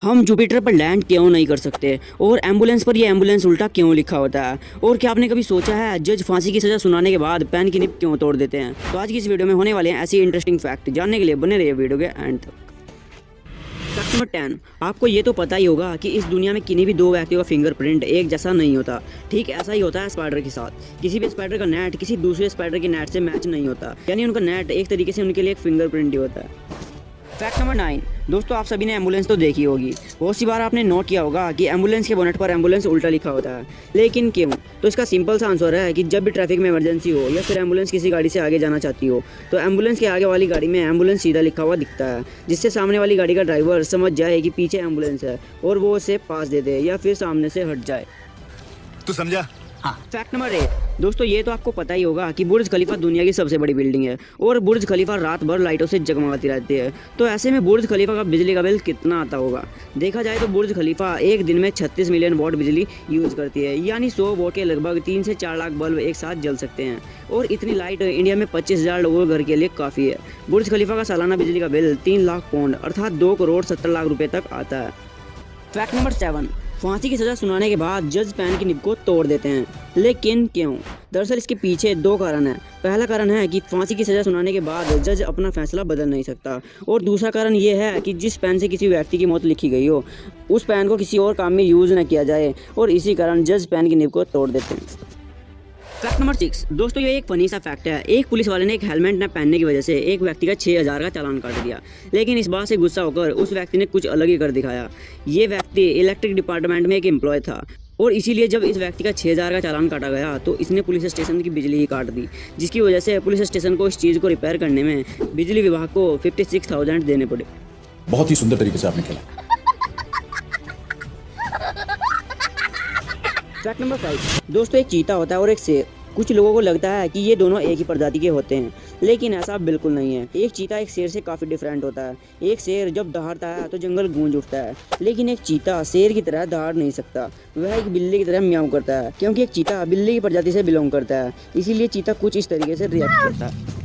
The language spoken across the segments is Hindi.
हम जुपिटर पर लैंड क्यों नहीं कर सकते और एम्बुलेंस पर यह एम्बुलेंस उल्टा क्यों लिखा होता है। और क्या आपने कभी सोचा है जज फांसी की सज़ा सुनाने के बाद पेन की निब क्यों तोड़ देते हैं। तो आज की इस वीडियो में होने वाले हैं ऐसी इंटरेस्टिंग फैक्ट, जानने के लिए बने रहिए वीडियो के एंड तक। फैक्ट नंबर 10, आपको ये तो पता ही होगा कि इस दुनिया में किन्हीं भी दो व्यक्तियों का फिंगरप्रिंट एक जैसा नहीं होता। ठीक ऐसा ही होता है स्पाइडर के साथ। किसी भी स्पाइडर का नेट किसी दूसरे स्पाइडर के नेट से मैच नहीं होता, यानी उनका नेट एक तरीके से उनके लिए एक फिंगरप्रिंट ही होता है। फैक्ट नंबर 9, दोस्तों आप सभी ने एम्बुलेंस तो देखी होगी। बहुत सी बार आपने नोट किया होगा कि एम्बुलेंस के बोनट पर एम्बुलेंस उल्टा लिखा होता है, लेकिन क्यों? तो इसका सिंपल सा आंसर है कि जब भी ट्रैफिक में इमरजेंसी हो या फिर एम्बुलेंस किसी गाड़ी से आगे जाना चाहती हो तो एम्बुलेंस के आगे वाली गाड़ी में एम्बुलेंस सीधा लिखा हुआ दिखता है, जिससे सामने वाली गाड़ी का ड्राइवर समझ जाए कि पीछे एम्बुलेंस है और वो उसे पास दे दे या फिर सामने से हट जाए। तू समझा? हाँ। फैक्ट नंबर 8, दोस्तों ये तो आपको पता ही होगा कि बुर्ज खलीफा दुनिया की सबसे बड़ी बिल्डिंग है और बुर्ज खलीफा रात भर लाइटों से जगमगाती रहती है। तो ऐसे में बुर्ज खलीफा का बिजली का बिल कितना आता होगा? देखा जाए तो बुर्ज खलीफा एक दिन में 36 मिलियन वॉट बिजली यूज़ करती है, यानी 100 वॉट के लगभग 3 से 4 लाख बल्ब एक साथ जल सकते हैं। और इतनी लाइट इंडिया में 25,000 लोगों के घर के लिए काफ़ी है। बुर्ज खलीफा का सालाना बिजली का बिल 3 लाख पाउंड अर्थात 2 करोड़ 70 लाख रुपये तक आता है। फैक्ट नंबर 7, फांसी की सज़ा सुनाने के बाद जज पेन की निब को तोड़ देते हैं, लेकिन क्यों? दरअसल इसके पीछे दो कारण हैं। पहला कारण है कि फांसी की सज़ा सुनाने के बाद जज अपना फैसला बदल नहीं सकता, और दूसरा कारण ये है कि जिस पेन से किसी व्यक्ति की मौत लिखी गई हो उस पेन को किसी और काम में यूज़ न किया जाए, और इसी कारण जज पेन की निब को तोड़ देते हैं। फैक्ट नंबर 6, दोस्तों ये एक फनी सा फैक्ट है। एक पुलिस वाले ने एक हेलमेट न पहनने की वजह से एक व्यक्ति का 6,000 का चालान काट दिया, लेकिन इस बात से गुस्सा होकर उस व्यक्ति ने कुछ अलग ही कर दिखाया। ये व्यक्ति इलेक्ट्रिक डिपार्टमेंट में एक एम्प्लॉय था, और इसीलिए जब इस व्यक्ति का 6,000 का चालान काटा गया तो इसने पुलिस स्टेशन की बिजली ही काट दी, जिसकी वजह से पुलिस स्टेशन को इस चीज़ को रिपेयर करने में बिजली विभाग को 56,000 देने पड़े। बहुत ही सुंदर तरीके से आपने खेला। फैक्ट नंबर 5, दोस्तों एक चीता होता है और एक शेर। कुछ लोगों को लगता है कि ये दोनों एक ही प्रजाति के होते हैं, लेकिन ऐसा बिल्कुल नहीं है। एक चीता एक शेर से काफ़ी डिफरेंट होता है। एक शेर जब दहाड़ता है तो जंगल गूंज उठता है, लेकिन एक चीता शेर की तरह दहाड़ नहीं सकता। वह एक बिल्ली की तरह म्याऊं करता है, क्योंकि एक चीता बिल्ली की प्रजाति से बिलोंग करता है, इसीलिए चीता कुछ इस तरीके से रिएक्ट करता है।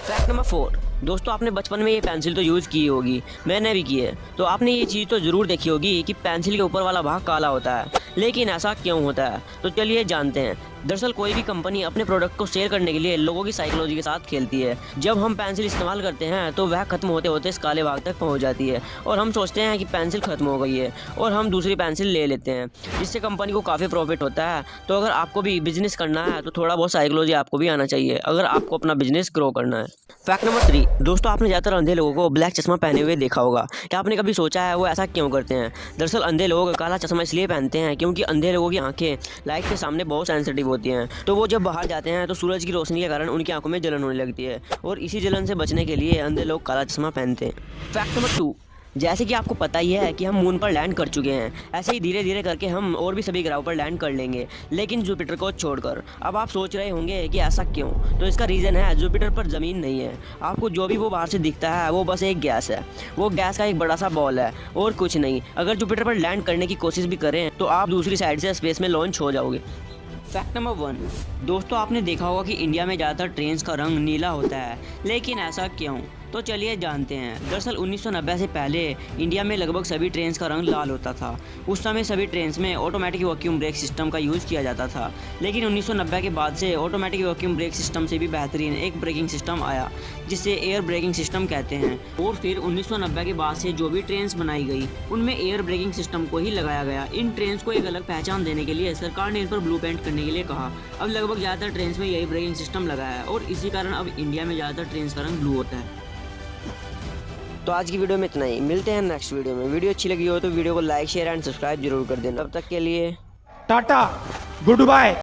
फैक्ट नंबर 4, दोस्तों आपने बचपन में ये पेंसिल तो यूज़ की होगी, मैंने भी की है। तो आपने ये चीज़ तो ज़रूर देखी होगी कि पेंसिल के ऊपर वाला भाग काला होता है, लेकिन ऐसा क्यों होता है? तो चलिए जानते हैं। दरअसल कोई भी कंपनी अपने प्रोडक्ट को सेल करने के लिए लोगों की साइकोलॉजी के साथ खेलती है। जब हम पेंसिल इस्तेमाल करते हैं तो वह खत्म होते होते इस काले भाग तक पहुंच जाती है, और हम सोचते हैं कि पेंसिल खत्म हो गई है और हम दूसरी पेंसिल ले लेते हैं, जिससे कंपनी को काफ़ी प्रॉफिट होता है। तो अगर आपको भी बिजनेस करना है तो थोड़ा बहुत साइकोलॉजी आपको भी आना चाहिए, अगर आपको अपना बिजनेस ग्रो करना है। फैक्ट नंबर 3, दोस्तों आपने ज़्यादातर अंधे लोगों को ब्लैक चश्मा पहने हुए देखा होगा। क्या आपने कभी सोचा है वो ऐसा क्यों करते हैं? दरअसल अंधे लोग काला चश्मा इसलिए पहनते हैं क्योंकि अंधे लोगों की आंखें लाइट के सामने बहुत सेंसिटिव होती हैं। तो वो जब बाहर जाते हैं तो सूरज की रोशनी के कारण उनकी आंखों में जलन होने लगती है, और इसी जलन से बचने के लिए अंधे लोग काला चश्मा पहनते हैं। फैक्ट नंबर 2, जैसे कि आपको पता ही है कि हम मून पर लैंड कर चुके हैं, ऐसे ही धीरे धीरे करके हम और भी सभी ग्रहों पर लैंड कर लेंगे, लेकिन जुपिटर को छोड़कर। अब आप सोच रहे होंगे कि ऐसा क्यों? तो इसका रीज़न है जुपिटर पर ज़मीन नहीं है। आपको जो भी वो बाहर से दिखता है वो बस एक गैस है, वो गैस का एक बड़ा सा बॉल है और कुछ नहीं। अगर जुपिटर पर लैंड करने की कोशिश भी करें तो आप दूसरी साइड से स्पेस में लॉन्च हो जाओगे। फैक्ट नंबर 1, दोस्तों आपने देखा होगा कि इंडिया में ज़्यादातर ट्रेन्स का रंग नीला होता है, लेकिन ऐसा क्यों? तो चलिए जानते हैं। दरअसल 1990 से पहले इंडिया में लगभग सभी ट्रेन्स का रंग लाल होता था। उस समय सभी ट्रेन्स में ऑटोमेटिक वैक्यूम ब्रेक सिस्टम का यूज़ किया जाता था, लेकिन 1990 के बाद से ऑटोमेटिक वैक्यूम ब्रेक सिस्टम से भी बेहतरीन एक ब्रेकिंग सिस्टम आया, जिसे एयर ब्रेकिंग सिस्टम कहते हैं। और फिर 1990 के बाद से जो भी ट्रेन्स बनाई गई उनमें एयर ब्रेकिंग सिस्टम को ही लगाया गया। इन ट्रेन्स को एक अलग पहचान देने के लिए सरकार ने इन पर ब्लू पेंट करने के लिए कहा। अब लगभग ज़्यादातर ट्रेन्स में यही ब्रेकिंग सिस्टम लगा है, और इसी कारण अब इंडिया में ज़्यादातर ट्रेन्स का रंग ब्लू होता है। तो आज की वीडियो में इतना ही, मिलते हैं नेक्स्ट वीडियो में। वीडियो अच्छी लगी हो तो वीडियो को लाइक शेयर एंड सब्सक्राइब जरूर कर देना। तब तक के लिए टाटा, गुड बाय।